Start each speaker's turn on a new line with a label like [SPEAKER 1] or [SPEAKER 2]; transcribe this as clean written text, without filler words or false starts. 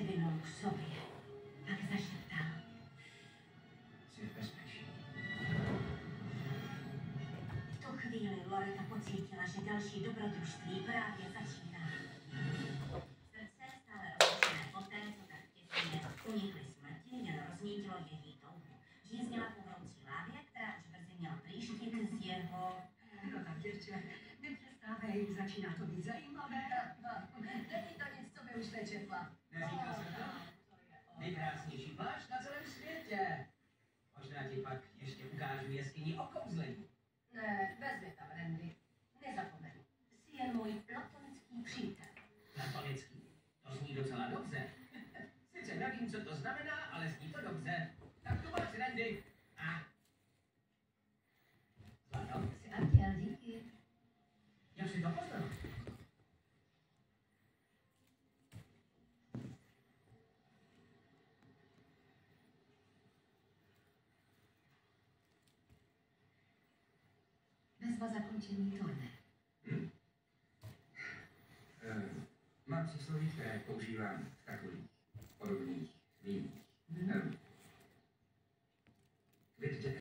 [SPEAKER 1] přidvinul k sobě. Pak zašeptal.
[SPEAKER 2] Jsi v bezpečí.
[SPEAKER 1] V tu chvíli Loreta pocítila, že další dobrodružství právě začíná. Srdce stále rozlišené poté, co tak těsně unikly smrti, jen rozmítilo její touhu. Žíznila po vroucí lávě, která už brzy měla prýštit z jeho...
[SPEAKER 3] No tak, děvče, nepřestávej, začíná to být zajímavé.
[SPEAKER 4] Není to nic, co by už nečetla.
[SPEAKER 2] Neříkal jsem to? Nejkrásnější pláž na celém světě. Možná ti pak ještě ukážu jeskyni okouzlení.
[SPEAKER 4] Ne, vezmi tam, Randy. Nezapomeň. Jsi jen můj platonický přítel.
[SPEAKER 2] Platonický. To zní docela dobře. Sice nevím, co to znamená, ale zní to dobře. Tak tu máš, Randy. A... Zlato?
[SPEAKER 4] Jsi anděl, díky.
[SPEAKER 2] Jak jsi to poznal?
[SPEAKER 4] Bezva zakončení turné.
[SPEAKER 5] Mám přísloví, které používám v takových podobných